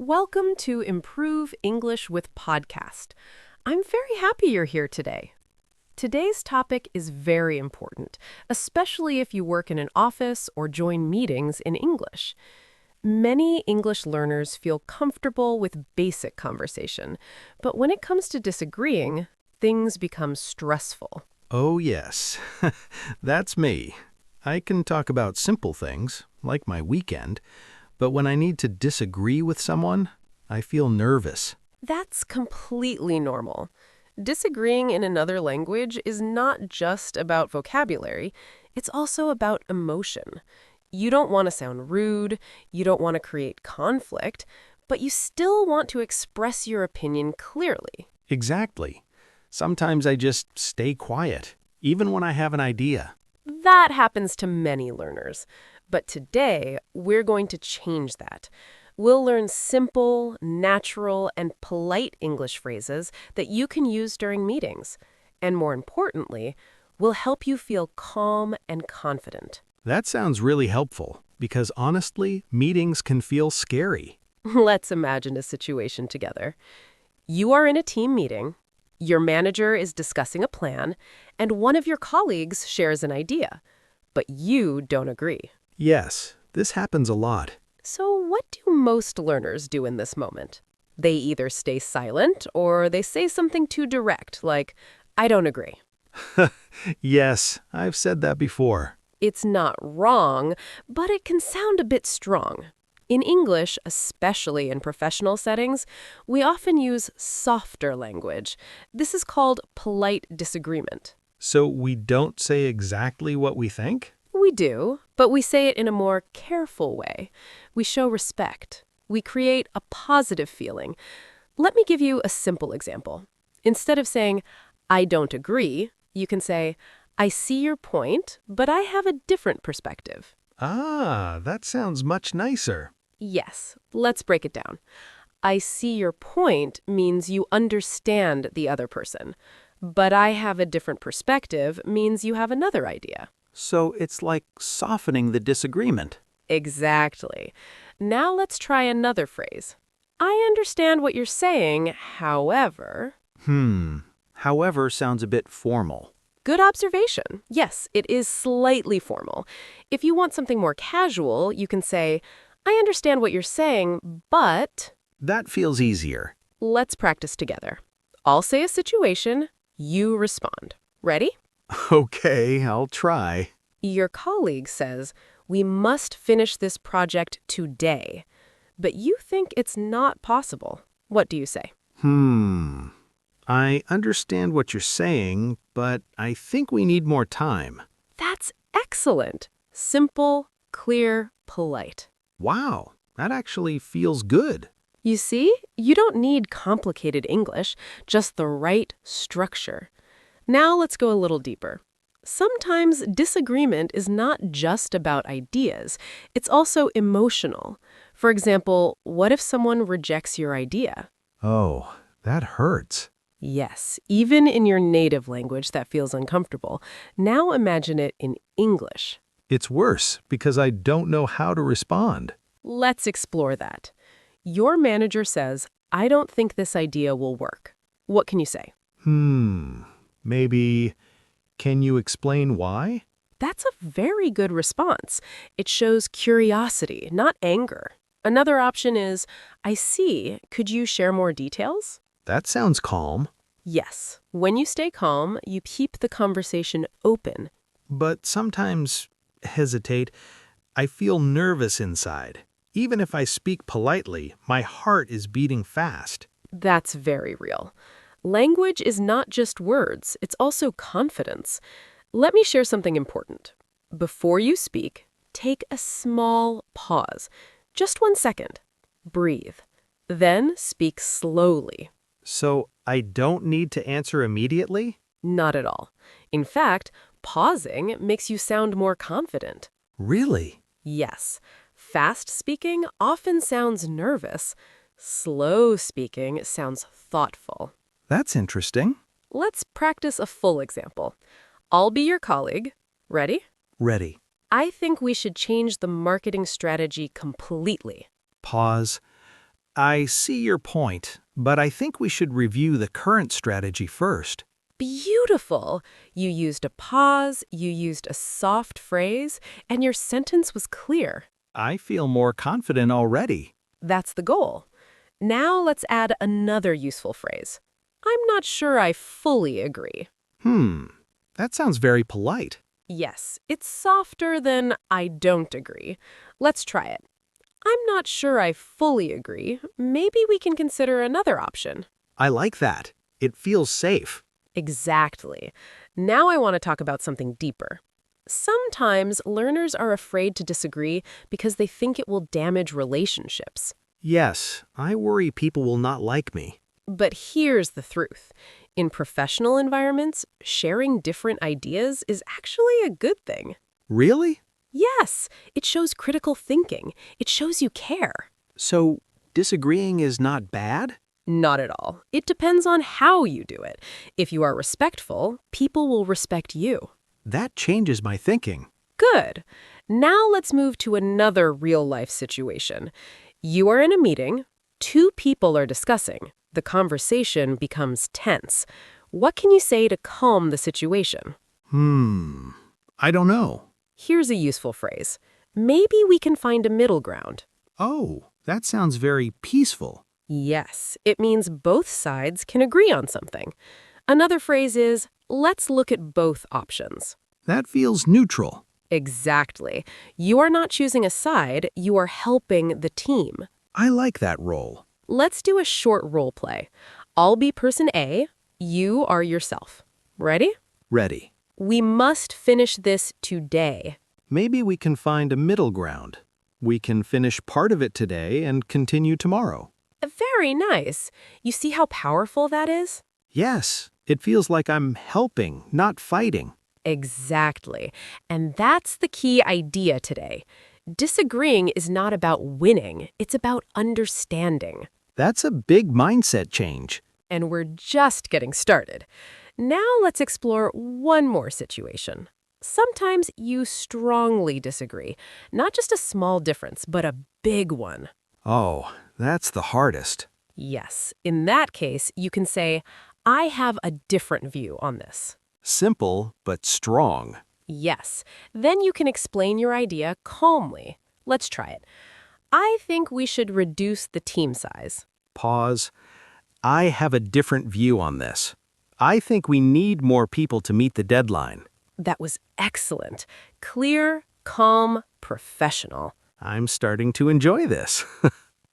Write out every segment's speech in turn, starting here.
Welcome to Improve English with Podcast. I'm very happy you're here today. Today's topic is very important, especially if you work in an office or join meetings in English. Many English learners feel comfortable with basic conversation, but when it comes to disagreeing, things become stressful. Oh, yes. That's me. I can talk about simple things, like my weekend, but when I need to disagree with someone, I feel nervous. That's completely normal. Disagreeing in another language is not just about vocabulary, it's also about emotion. You don't want to sound rude, you don't want to create conflict, but you still want to express your opinion clearly. Exactly. Sometimes I just stay quiet, even when I have an idea. That happens to many learners. But today, we're going to change that. We'll learn simple, natural, and polite English phrases that you can use during meetings. And more importantly, we'll help you feel calm and confident. That sounds really helpful, because honestly, meetings can feel scary. Let's imagine a situation together. You are in a team meeting, your manager is discussing a plan, and one of your colleagues shares an idea, but you don't agree. Yes, this happens a lot. So what do most learners do in this moment? They either stay silent or they say something too direct, like, I don't agree. Yes, I've said that before. It's not wrong, but it can sound a bit strong. In English, especially in professional settings, we often use softer language. This is called polite disagreement. So we don't say exactly what we think? We do, but we say it in a more careful way. We show respect. We create a positive feeling. Let me give you a simple example. Instead of saying, I don't agree, you can say, I see your point, but I have a different perspective. Ah, that sounds much nicer. Yes, let's break it down. I see your point means you understand the other person, but I have a different perspective means you have another idea. So it's like softening the disagreement. Exactly. Now let's try another phrase. I understand what you're saying, however... However sounds a bit formal. Good observation. Yes, it is slightly formal. If you want something more casual, you can say, I understand what you're saying, but... That feels easier. Let's practice together. I'll say a situation, you respond. Ready? Okay, I'll try. Your colleague says, we must finish this project today, but you think it's not possible. What do you say? I understand what you're saying, but I think we need more time. That's excellent. Simple, clear, polite. Wow, that actually feels good. You see, you don't need complicated English, just the right structure. Now let's go a little deeper. Sometimes disagreement is not just about ideas, it's also emotional. For example, what if someone rejects your idea? Oh, that hurts. Yes, even in your native language that feels uncomfortable. Now imagine it in English. It's worse because I don't know how to respond. Let's explore that. Your manager says, I don't think this idea will work. What can you say? Maybe, can you explain why? That's a very good response. It shows curiosity, not anger. Another option is, I see, could you share more details? That sounds calm. Yes. When you stay calm, you keep the conversation open. But sometimes, hesitate, I feel nervous inside. Even if I speak politely, my heart is beating fast. That's very real. Language is not just words, it's also confidence. Let me share something important. Before you speak, take a small pause. Just 1 second. Breathe. Then speak slowly. So I don't need to answer immediately? Not at all. In fact, pausing makes you sound more confident. Really? Yes. Fast speaking often sounds nervous. Slow speaking sounds thoughtful. That's interesting. Let's practice a full example. I'll be your colleague. Ready? Ready. I think we should change the marketing strategy completely. Pause. I see your point, but I think we should review the current strategy first. Beautiful! You used a pause, you used a soft phrase, and your sentence was clear. I feel more confident already. That's the goal. Now let's add another useful phrase. I'm not sure I fully agree. That sounds very polite. Yes, it's softer than I don't agree. Let's try it. I'm not sure I fully agree. Maybe we can consider another option. I like that. It feels safe. Exactly. Now I want to talk about something deeper. Sometimes learners are afraid to disagree because they think it will damage relationships. Yes, I worry people will not like me. But here's the truth. In professional environments, sharing different ideas is actually a good thing. Really? Yes, it shows critical thinking. It shows you care. So, disagreeing is not bad? Not at all. It depends on how you do it. If you are respectful, people will respect you. That changes my thinking. Good. Now let's move to another real-life situation. You are in a meeting. Two people are discussing. The conversation becomes tense. What can you say to calm the situation? I don't know. Here's a useful phrase. Maybe we can find a middle ground. Oh, that sounds very peaceful. Yes, it means both sides can agree on something. Another phrase is, let's look at both options. That feels neutral. Exactly. You are not choosing a side, you are helping the team. I like that role. Let's do a short role play. I'll be person A, you are yourself. Ready? Ready. We must finish this today. Maybe we can find a middle ground. We can finish part of it today and continue tomorrow. Very nice. You see how powerful that is? Yes, it feels like I'm helping, not fighting. Exactly. And that's the key idea today. Disagreeing is not about winning, it's about understanding. That's a big mindset change. And we're just getting started. Now let's explore one more situation. Sometimes you strongly disagree. Not just a small difference, but a big one. Oh, that's the hardest. Yes, in that case, you can say, I have a different view on this. Simple, but strong. Yes, then you can explain your idea calmly. Let's try it. I think we should reduce the team size. Pause. I have a different view on this. I think we need more people to meet the deadline. That was excellent. Clear, calm, professional. I'm starting to enjoy this.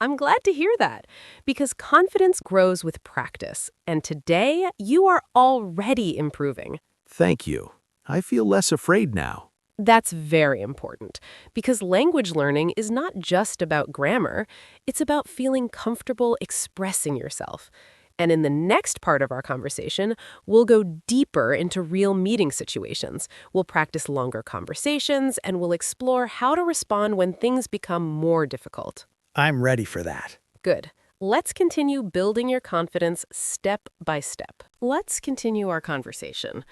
I'm glad to hear that, because confidence grows with practice, and today you are already improving. Thank you. I feel less afraid now. That's very important, because language learning is not just about grammar, it's about feeling comfortable expressing yourself. And in the next part of our conversation, we'll go deeper into real meeting situations. We'll practice longer conversations, and we'll explore how to respond when things become more difficult. I'm ready for that. Good. Let's continue building your confidence step by step. Let's continue our conversation.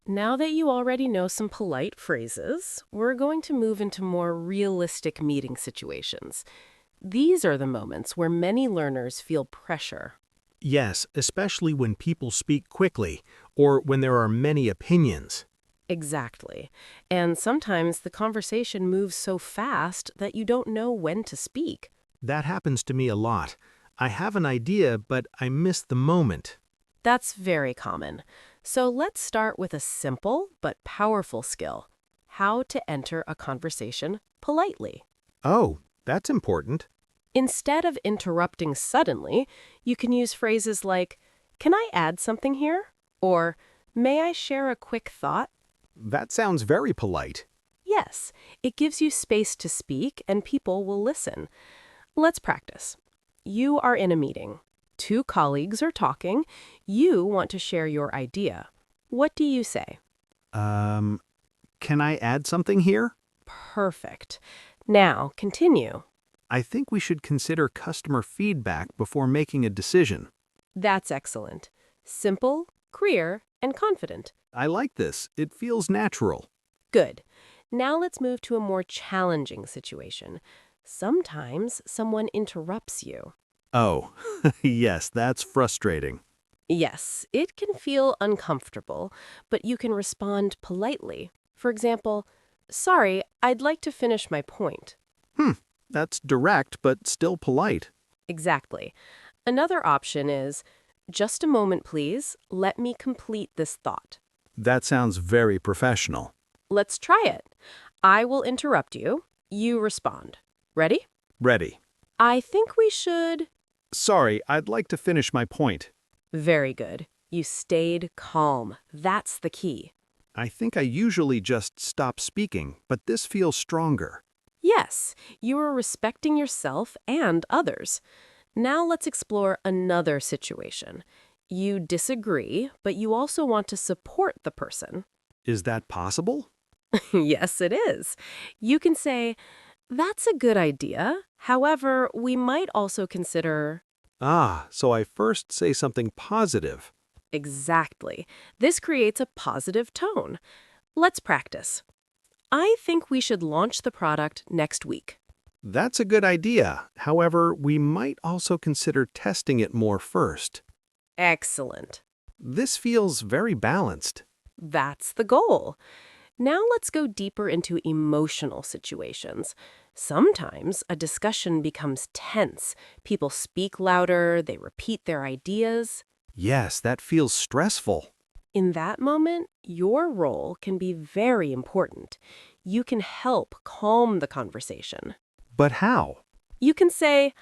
Now that you already know some polite phrases, we're going to move into more realistic meeting situations. These are the moments where many learners feel pressure. Yes, especially when people speak quickly or when there are many opinions. Exactly. And sometimes the conversation moves so fast that you don't know when to speak. That happens to me a lot. I have an idea, but I miss the moment. That's very common. So let's start with a simple but powerful skill: how to enter a conversation politely. Oh, that's important. Instead of interrupting suddenly, you can use phrases like, "Can I add something here?" Or, "May I share a quick thought?" That sounds very polite. Yes, it gives you space to speak and people will listen. Let's practice. You are in a meeting. Two colleagues are talking. You want to share your idea. What do you say? Can I add something here? Perfect. Now, continue. I think we should consider customer feedback before making a decision. That's excellent. Simple, clear, and confident. I like this. It feels natural. Good. Now let's move to a more challenging situation. Sometimes someone interrupts you. Oh, yes, that's frustrating. Yes, it can feel uncomfortable, but you can respond politely. For example, sorry, I'd like to finish my point. Hmm, that's direct but still polite. Exactly. Another option is, just a moment, please. Let me complete this thought. That sounds very professional. Let's try it. I will interrupt you. You respond. Ready? Ready. I think we should. Sorry, I'd like to finish my point. Very good. You stayed calm. That's the key. I think I usually just stop speaking, but this feels stronger. Yes, you are respecting yourself and others. Now let's explore another situation. You disagree, but you also want to support the person. Is that possible? Yes, it is. You can say, that's a good idea. However, we might also consider. Ah, so I first say something positive. Exactly. This creates a positive tone. Let's practice. I think we should launch the product next week. That's a good idea. However, we might also consider testing it more first. Excellent. This feels very balanced. That's the goal. Now let's go deeper into emotional situations. Sometimes a discussion becomes tense. People speak louder, they repeat their ideas. Yes, that feels stressful. In that moment, your role can be very important. You can help calm the conversation. But how? You can say,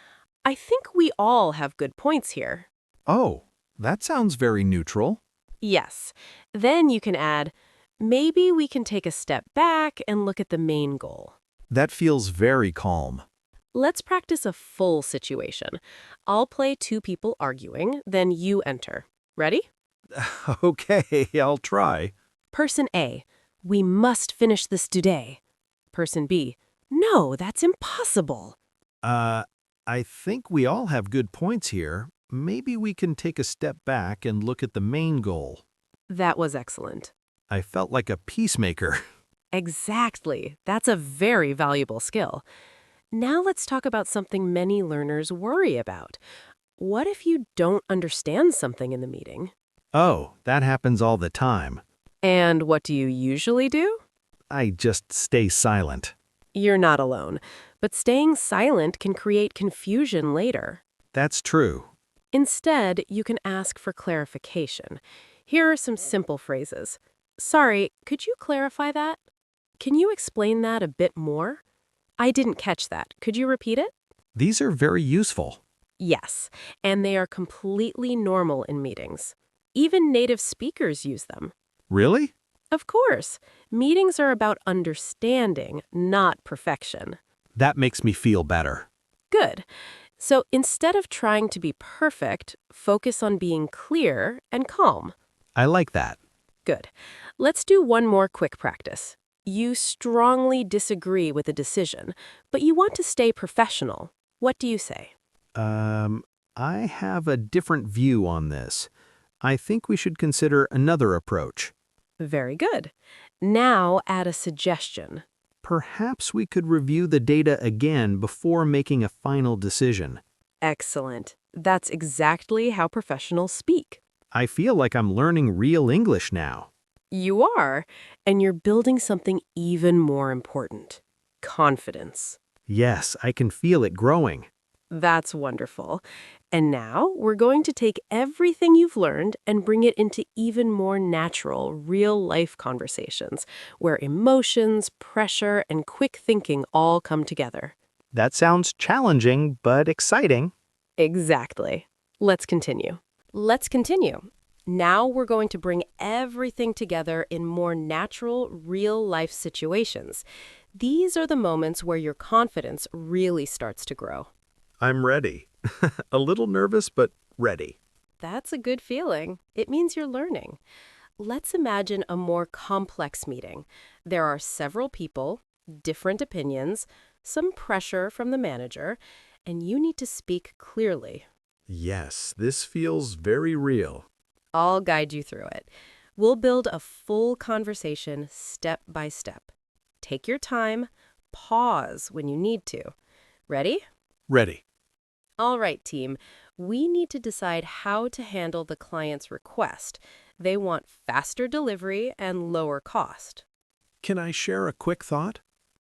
I think we all have good points here. Oh, that sounds very neutral. Yes. Then you can add, maybe we can take a step back and look at the main goal. That feels very calm. Let's practice a full situation. I'll play two people arguing, then you enter. Ready? Okay, I'll try. Person A, we must finish this today. Person B, no, that's impossible. I think we all have good points here. Maybe we can take a step back and look at the main goal. That was excellent. I felt like a peacemaker. Exactly. That's a very valuable skill. Now let's talk about something many learners worry about. What if you don't understand something in the meeting? Oh, that happens all the time. And what do you usually do? I just stay silent. You're not alone, but staying silent can create confusion later. That's true. Instead, you can ask for clarification. Here are some simple phrases. Sorry, could you clarify that? Can you explain that a bit more? I didn't catch that. Could you repeat it? These are very useful. Yes, and they are completely normal in meetings. Even native speakers use them. Really? Of course, meetings are about understanding, not perfection. That makes me feel better. Good. So instead of trying to be perfect, focus on being clear and calm. I like that. Good. Let's do one more quick practice. You strongly disagree with a decision, but you want to stay professional. What do you say? I have a different view on this. I think we should consider another approach. Very good. Now add a suggestion. Perhaps we could review the data again before making a final decision. Excellent. That's exactly how professionals speak. I feel like I'm learning real English now. You are, and you're building something even more important. Confidence. Yes, I can feel it growing. That's wonderful. And now we're going to take everything you've learned and bring it into even more natural, real-life conversations where emotions, pressure, and quick thinking all come together. That sounds challenging, but exciting. Exactly. Let's continue. Now we're going to bring everything together in more natural, real-life situations. These are the moments where your confidence really starts to grow. I'm ready. A little nervous, but ready. That's a good feeling. It means you're learning. Let's imagine a more complex meeting. There are several people, different opinions, some pressure from the manager, and you need to speak clearly. Yes, this feels very real. I'll guide you through it. We'll build a full conversation step by step. Take your time, pause when you need to. Ready? Ready. All right, team. We need to decide how to handle the client's request. They want faster delivery and lower cost. Can I share a quick thought?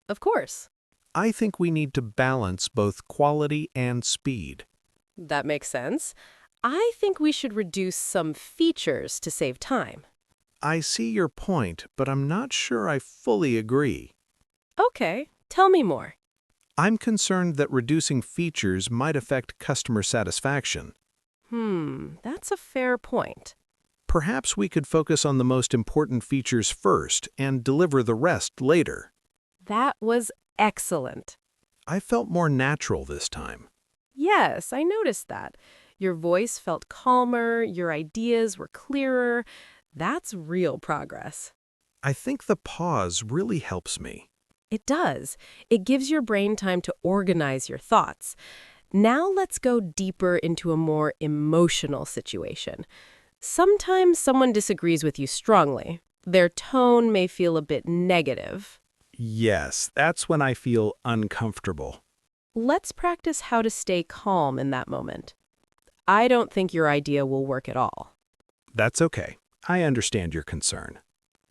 Of course. I think we need to balance both quality and speed. That makes sense. I think we should reduce some features to save time. I see your point, but I'm not sure I fully agree. Okay, tell me more. I'm concerned that reducing features might affect customer satisfaction. That's a fair point. Perhaps we could focus on the most important features first and deliver the rest later. That was excellent. I felt more natural this time. Yes, I noticed that. Your voice felt calmer, your ideas were clearer. That's real progress. I think the pause really helps me. It does. It gives your brain time to organize your thoughts. Now let's go deeper into a more emotional situation. Sometimes someone disagrees with you strongly. Their tone may feel a bit negative. Yes, that's when I feel uncomfortable. Let's practice how to stay calm in that moment. I don't think your idea will work at all. That's okay. I understand your concern.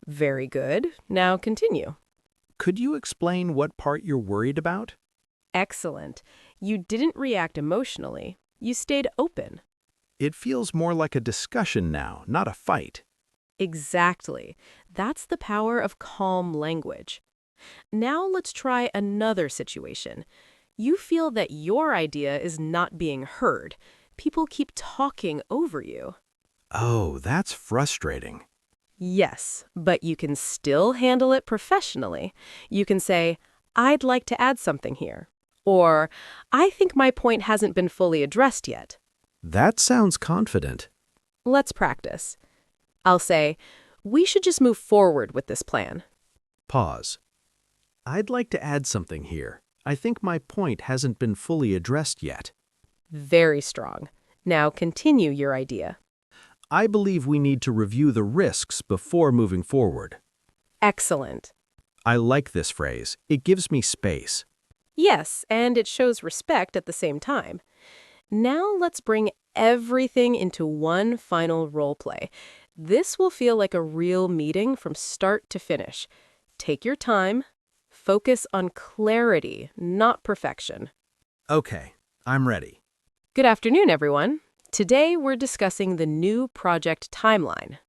Very good. Now continue. Could you explain what part you're worried about? Excellent. You didn't react emotionally. You stayed open. It feels more like a discussion now, not a fight. Exactly. That's the power of calm language. Now let's try another situation. You feel that your idea is not being heard. People keep talking over you. Oh, that's frustrating. Yes, but you can still handle it professionally. You can say, I'd like to add something here. Or, I think my point hasn't been fully addressed yet. That sounds confident. Let's practice. I'll say, we should just move forward with this plan. Pause. I'd like to add something here. I think my point hasn't been fully addressed yet. Very strong. Now continue your idea. I believe we need to review the risks before moving forward. Excellent. I like this phrase. It gives me space. Yes, and it shows respect at the same time. Now let's bring everything into one final role play. This will feel like a real meeting from start to finish. Take your time. Focus on clarity, not perfection. Okay, I'm ready. Good afternoon, everyone. Today we're discussing the new project timeline.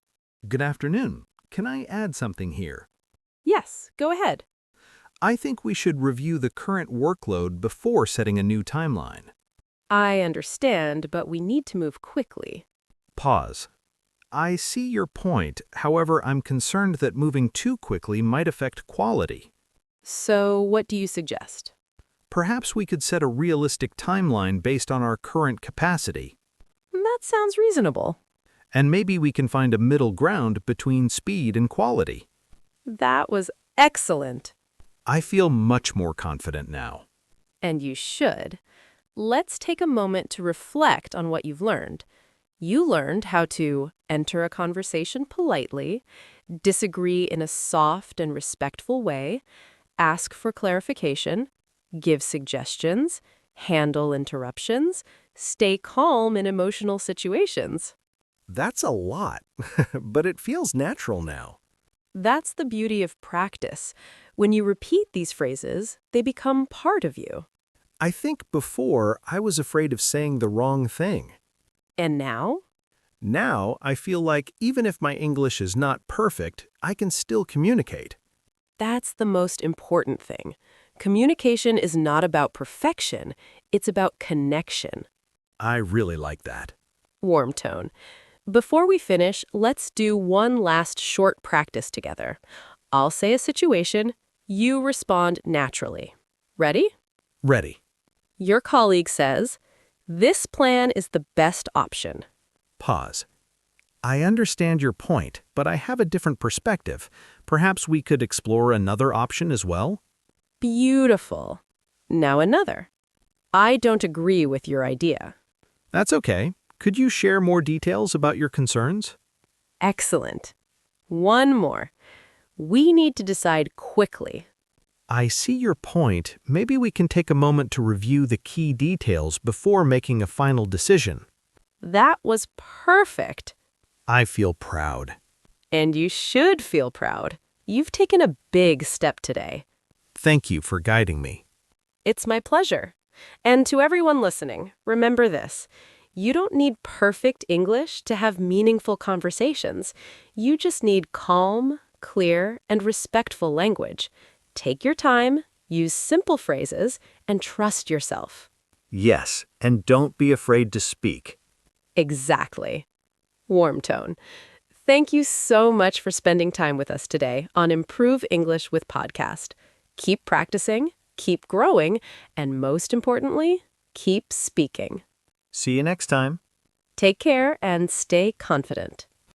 Good afternoon. Can I add something here? Yes, go ahead. I think we should review the current workload before setting a new timeline. I understand, but we need to move quickly. Pause. I see your point. However, I'm concerned that moving too quickly might affect quality. So what do you suggest? Perhaps we could set a realistic timeline based on our current capacity. That sounds reasonable. And maybe we can find a middle ground between speed and quality. That was excellent. I feel much more confident now. And you should. Let's take a moment to reflect on what you've learned. You learned how to enter a conversation politely, disagree in a soft and respectful way, ask for clarification, give suggestions, handle interruptions, stay calm in emotional situations. That's a lot, but it feels natural now. That's the beauty of practice. When you repeat these phrases, they become part of you. I think before I was afraid of saying the wrong thing. And now? Now I feel like even if my English is not perfect, I can still communicate. That's the most important thing. Communication is not about perfection, it's about connection. I really like that. Warm tone. Before we finish, let's do one last short practice together. I'll say a situation, you respond naturally. Ready? Ready. Your colleague says, "This plan is the best option." Pause. I understand your point, but I have a different perspective. Perhaps we could explore another option as well? Beautiful. Now another. I don't agree with your idea. That's okay. Could you share more details about your concerns? Excellent. One more. We need to decide quickly. I see your point. Maybe we can take a moment to review the key details before making a final decision. That was perfect. I feel proud. And you should feel proud. You've taken a big step today. Thank you for guiding me. It's my pleasure. And to everyone listening, remember this. You don't need perfect English to have meaningful conversations. You just need calm, clear, and respectful language. Take your time, use simple phrases, and trust yourself. Yes, and don't be afraid to speak. Exactly. Warm tone. Thank you so much for spending time with us today on Improve English with Podcast. Keep practicing, keep growing, and most importantly, keep speaking. See you next time. Take care and stay confident.